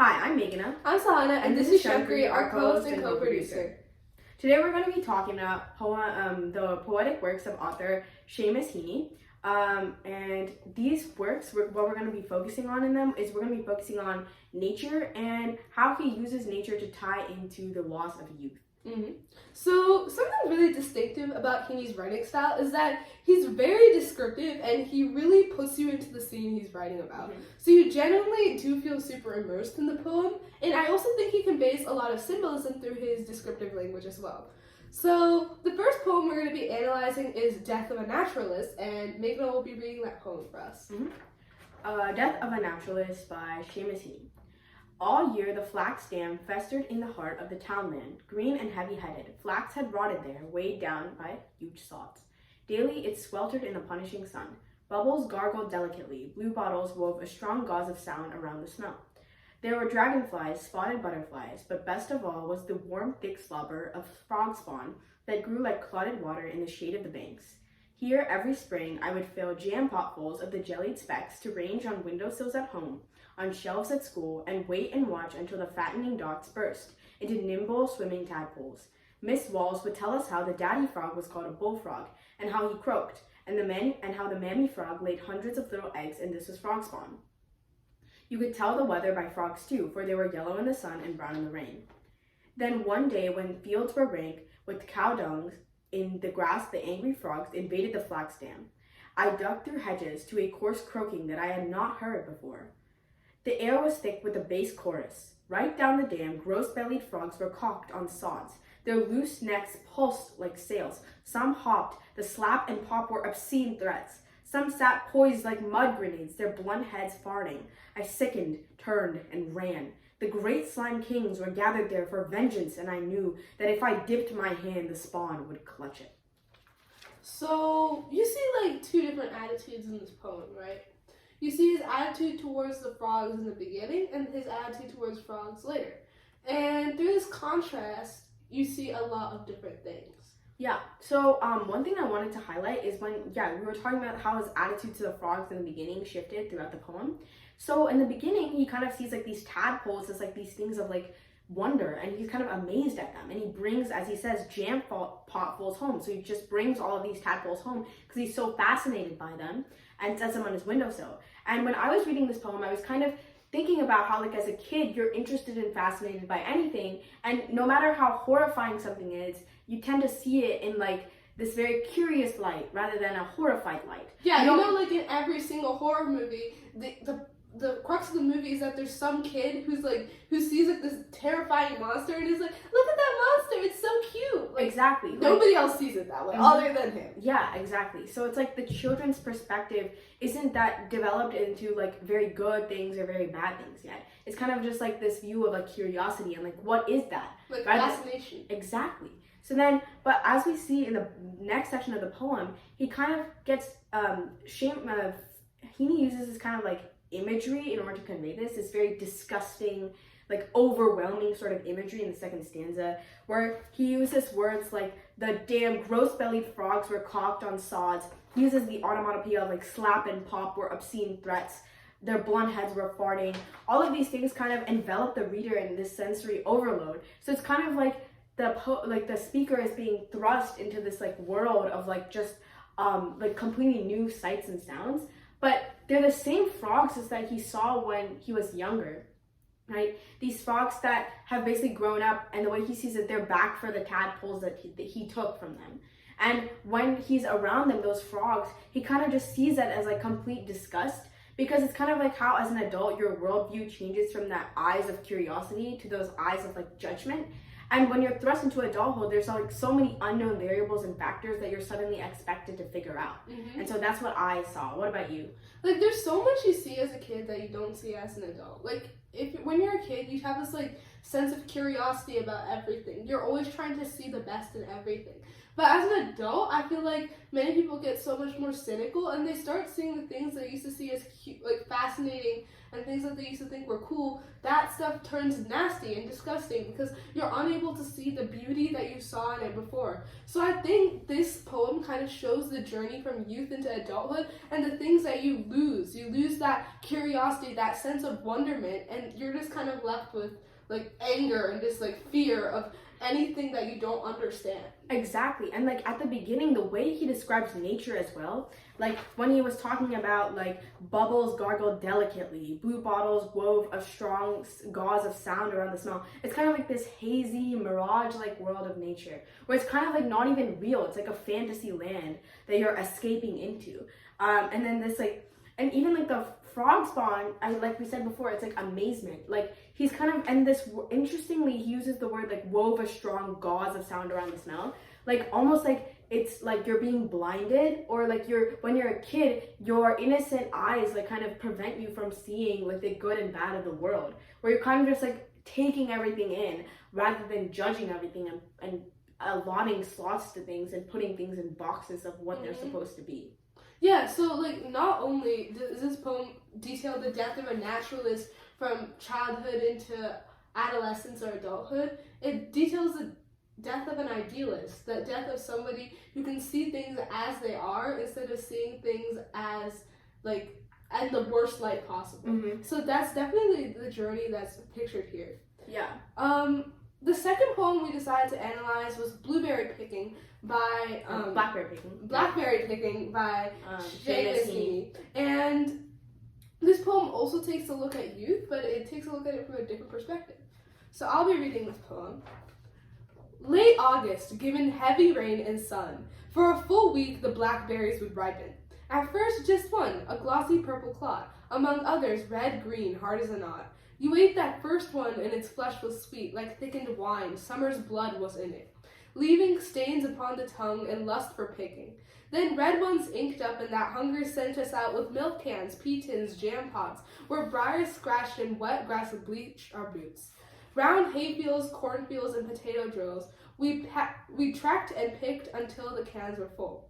Hi, I'm Meghana. I'm Sahana, and this is Shankari, our co-host and co-producer. Today we're going to be talking about the poetic works of author Seamus Heaney. And these works, what we're going to be focusing on in them is we're going to be focusing on nature and how he uses nature to tie into the loss of youth. Mm-hmm. So something really distinctive about Heaney's writing style is that he's very descriptive and he really puts you into the scene he's writing about. Mm-hmm. So you genuinely do feel super immersed in the poem, and I also think he conveys a lot of symbolism through his descriptive language as well. So the first poem we're going to be analyzing is Death of a Naturalist, and Meghana will be reading that poem for us. Mm-hmm. Death of a Naturalist by Seamus Heaney. All year the flax dam festered in the heart of the townland, green and heavy-headed. Flax had rotted there, weighed down by huge sods. Daily it sweltered in the punishing sun. Bubbles gargled delicately. Blue bottles wove a strong gauze of sound around the smell. There were dragonflies, spotted butterflies, but best of all was the warm, thick slobber of frog spawn that grew like clotted water in the shade of the banks. Here, every spring, I would fill jam potfuls of the jellied specks to range on windowsills at home, on shelves at school, and wait and watch until the fattening dots burst into nimble swimming tadpoles. Miss Walls would tell us how the daddy frog was called a bullfrog, and how he croaked, and how the mammy frog laid hundreds of little eggs, and this was frog spawn. You could tell the weather by frogs too, for they were yellow in the sun and brown in the rain. Then one day, when fields were rank with cow dung in the grass, the angry frogs invaded the flax dam. I ducked through hedges to a coarse croaking that I had not heard before. The air was thick with a bass chorus. Right down the dam, gross-bellied frogs were cocked on sods. Their loose necks pulsed like sails. Some hopped. The slap and pop were obscene threats. Some sat poised like mud grenades, their blunt heads farting. I sickened, turned, and ran. The great slime kings were gathered there for vengeance, and I knew that if I dipped my hand, the spawn would clutch it. So you see like two different attitudes in this poem, right? You see his attitude towards the frogs in the beginning and his attitude towards frogs later. And through this contrast, you see a lot of different things. Yeah, so one thing I wanted to highlight is we were talking about how his attitude to the frogs in the beginning shifted throughout the poem. So in the beginning, he kind of sees like these tadpoles as like these things of like wonder, and he's kind of amazed at them. And he brings, as he says, jam potfuls home. So he just brings all of these tadpoles home because he's so fascinated by them and sets them on his windowsill. And when I was reading this poem, I was kind of thinking about how, like, as a kid, you're interested and fascinated by anything, and no matter how horrifying something is, you tend to see it in, like, this very curious light rather than a horrified light. Yeah, you know, like, in every single horror movie, the crux of the movie is that there's some kid who sees, like, this terrifying monster and is like, look at that monster, it's so cute! Like, exactly. Nobody else sees it that way, other than him. Yeah, exactly. So it's like the children's perspective isn't that developed into, like, very good things or very bad things yet. It's kind of just, like, this view of, like, curiosity and, like, what is that? Like, fascination. Exactly. So then, but as we see in the next section of the poem, he kind of gets, Heaney uses this kind of, like, imagery in order to convey this very disgusting, like, overwhelming sort of imagery in the second stanza, where he uses words like the damn gross-bellied frogs were cocked on sods. He uses the onomatopoeia of like slap and pop were obscene threats. Their blunt heads were farting. All of these things kind of envelop the reader in this sensory overload. So it's kind of like the speaker is being thrust into this like world of like just like completely new sights and sounds. But they're the same frogs as that he saw when he was younger, right? These frogs that have basically grown up, and the way he sees it, they're back for the tadpoles that he took from them. And when he's around them, those frogs, he kind of just sees that as like complete disgust, because it's kind of like how as an adult, your worldview changes from that eyes of curiosity to those eyes of like judgment. And when you're thrust into adulthood, there's like so many unknown variables and factors that you're suddenly expected to figure out. Mm-hmm. And so that's what I saw. What about you? Like, there's so much you see as a kid that you don't see as an adult. Like, when you're a kid, you have this like sense of curiosity about everything. You're always trying to see the best in everything. But as an adult, I feel like many people get so much more cynical, and they start seeing the things they used to see as cute, like fascinating, and things that they used to think were cool. That stuff turns nasty and disgusting because you're unable to see the beauty that you saw in it before. So I think this poem kind of shows the journey from youth into adulthood and the things that you lose. You lose that curiosity, that sense of wonderment, and you're just kind of left with like anger and just like fear of anything that you don't understand. Exactly. And like at the beginning, the way he describes nature as well, like when he was talking about like bubbles gargled delicately, blue bottles wove a strong gauze of sound around the smell. It's kind of like this hazy mirage like world of nature where it's kind of like not even real. It's like a fantasy land that you're escaping into. And then this like, and even like the frog spawn, like we said before, it's like amazement. Like he's kind of, and this, interestingly, he uses the word like wove a strong gauze of sound around the smell. Like almost like it's like you're being blinded, or like when you're a kid, your innocent eyes like kind of prevent you from seeing like the good and bad of the world, where you're kind of just like taking everything in rather than judging everything and allotting slots to things and putting things in boxes of what they're supposed to be. Yeah, so like not only does this poem detail the death of a naturalist from childhood into adolescence or adulthood, it details the death of an idealist, the death of somebody who can see things as they are instead of seeing things as like in the worst light possible. So that's definitely the journey that's pictured here. Yeah. The second poem we decided to analyze was Blackberry-Picking by Blackberry-Picking by Seamus Heaney. And this poem also takes a look at youth, but it takes a look at it from a different perspective. So I'll be reading this poem. Late August, given heavy rain and sun, for a full week the blackberries would ripen. At first just one, a glossy purple clot, among others red-green, hard as a knot. You ate that first one and its flesh was sweet, like thickened wine, summer's blood was in it, leaving stains upon the tongue and lust for picking. Then red ones inked up, and that hunger sent us out with milk cans, pea tins, jam pots, where briars scratched and wet grass would bleach our boots. Round hayfields, cornfields, and potato drills, we tracked and picked until the cans were full.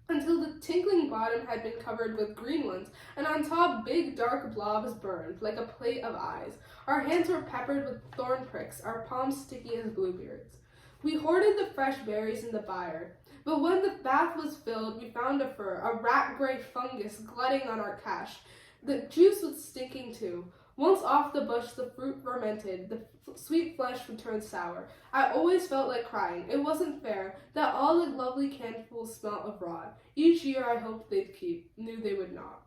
Until the tinkling bottom had been covered with green ones, and on top big dark blobs burned, like a plate of eyes. Our hands were peppered with thorn pricks, our palms sticky as bluebeards. We hoarded the fresh berries in the byre, but when the bath was filled, we found a fur, a rat-gray fungus glutting on our cache. The juice was stinking too. Once off the bush, the fruit fermented, the sweet flesh would turn sour. I always felt like crying. It wasn't fair that all the lovely canfuls smelt of rot. Each year I hoped they'd keep, knew they would not.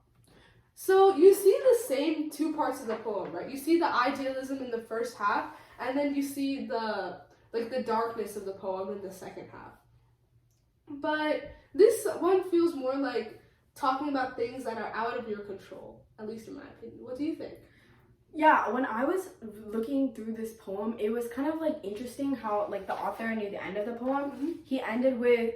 So you see the same two parts of the poem, right? You see the idealism in the first half, and then you see the darkness of the poem in the second half. But this one feels more like talking about things that are out of your control, at least in my opinion. What do you think? Yeah, when I was looking through this poem, it was kind of like interesting how like the author near the end of the poem, he ended with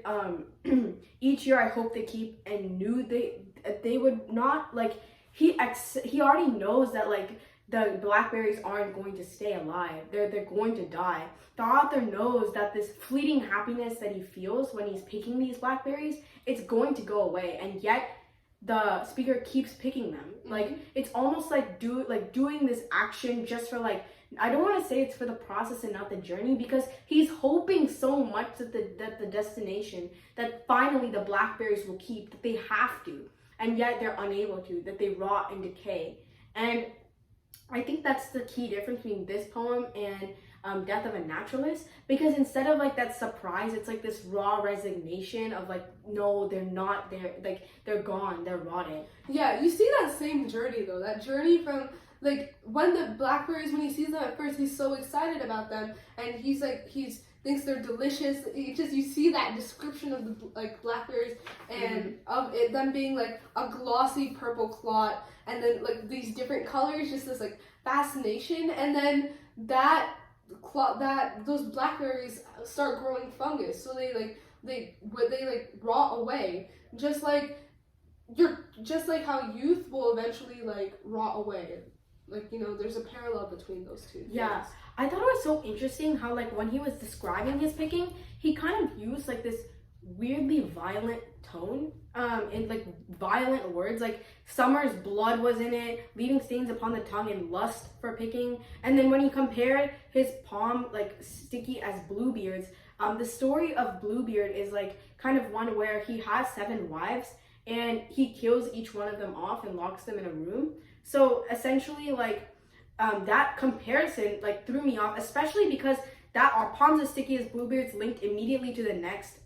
each year I hope they keep, and knew they would not, like he already knows that like the blackberries aren't going to stay alive. They're going to die. The author knows that this fleeting happiness that he feels when he's picking these blackberries, it's going to go away, and yet the speaker keeps picking them. Like it's almost like doing this action just for like, I don't want to say it's for the process and not the journey, because he's hoping so much that the destination, that finally the blackberries will keep, that they have to, and yet they're unable to, that they rot and decay. And I think that's the key difference between this poem and Death of a Naturalist, because instead of like that surprise, it's like this raw resignation of like, no, they're not there, like they're gone, they're rotted. Yeah, you see that same journey though, that journey from like when the blackberries, when he sees them at first, he's so excited about them, and he's thinks they're delicious. You see that description of the like blackberries, and of it them being like a glossy purple clot, and then like these different colors, just this like fascination, and then those blackberries start growing fungus, so they rot away, just like how youth will eventually like rot away. Like, you know, there's a parallel between those two things. Yeah, I thought it was so interesting how, like, when he was describing his picking, he kind of used, like, this weirdly violent tone, and, like, violent words. Like, Summer's blood was in it, leaving stains upon the tongue and lust for picking. And then when he compared his palm, like, sticky as Bluebeard's, the story of Bluebeard is, like, kind of one where he has 7 wives, and he kills each one of them off and locks them in a room. So, essentially, like, that comparison like threw me off, especially because that our palms as sticky as Bluebeard's linked immediately to the next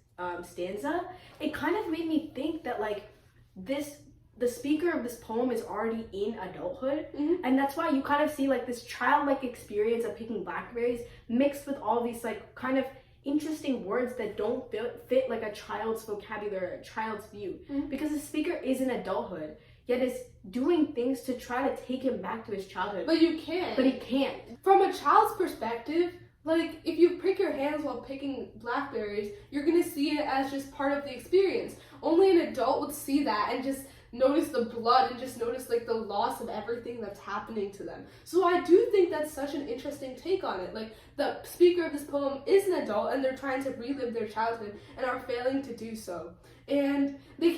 stanza. It kind of made me think that like the speaker of this poem is already in adulthood, and that's why you kind of see like this childlike experience of picking blackberries mixed with all these like kind of interesting words that don't fit like a child's vocabulary, a child's view, because the speaker is in adulthood, yet is doing things to try to take him back to his childhood. But you can't. But he can't. From a child's perspective, like, if you prick your hands while picking blackberries, you're gonna see it as just part of the experience. Only an adult would see that and just notice the blood and just notice, like, the loss of everything that's happening to them. So I do think that's such an interesting take on it. Like, the speaker of this poem is an adult, and they're trying to relive their childhood and are failing to do so. And they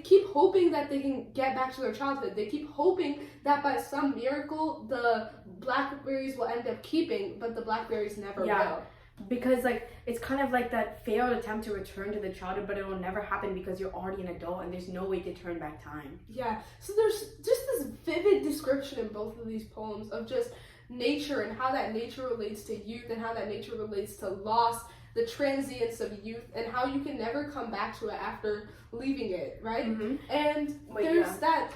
keep hoping that they can get back to their childhood. They keep hoping that by some miracle the blackberries will end up keeping, but the blackberries never will. Because like it's kind of like that failed attempt to return to the childhood, but it will never happen because you're already an adult and there's no way to turn back time. Yeah. So there's just this vivid description in both of these poems of just nature and how that nature relates to youth and how that nature relates to loss, the transience of youth, and how you can never come back to it after leaving it, right? And there's that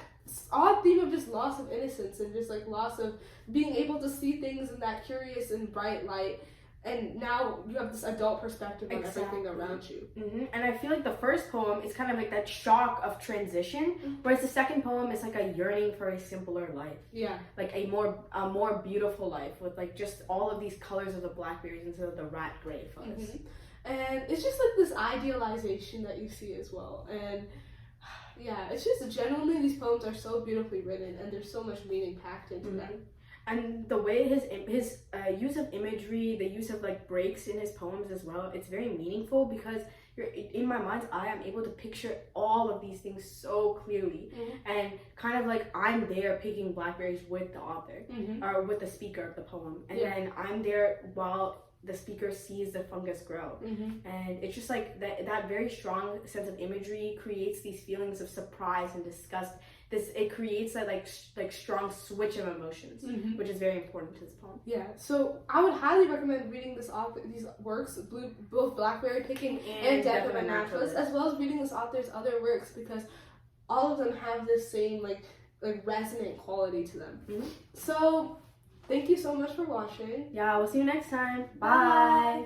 odd theme of just loss of innocence and just like loss of being able to see things in that curious and bright light. And now you have this adult perspective on everything around you. And I feel like the first poem is kind of like that shock of transition, whereas the second poem is like a yearning for a simpler life. Yeah. Like a more beautiful life with like just all of these colors of the blackberries instead of the rat gray fuzz. And it's just like this idealization that you see as well. And yeah, it's just genuinely these poems are so beautifully written and there's so much meaning packed into them. And the way his use of imagery, the use of like breaks in his poems as well, it's very meaningful because in my mind's eye, I'm able to picture all of these things so clearly, and kind of like I'm there picking blackberries with the author or with the speaker of the poem, and then I'm there while the speaker sees the fungus grow, and it's just like that very strong sense of imagery creates these feelings of surprise and disgust. It creates that like strong switch of emotions, which is very important to this poem. Yeah, so I would highly recommend reading these works, both Blackberry-Picking and Death of a Naturalist, as well as reading this author's other works, because all of them have this same like resonant quality to them. So thank you so much for watching. Yeah, we'll see you next time. Bye.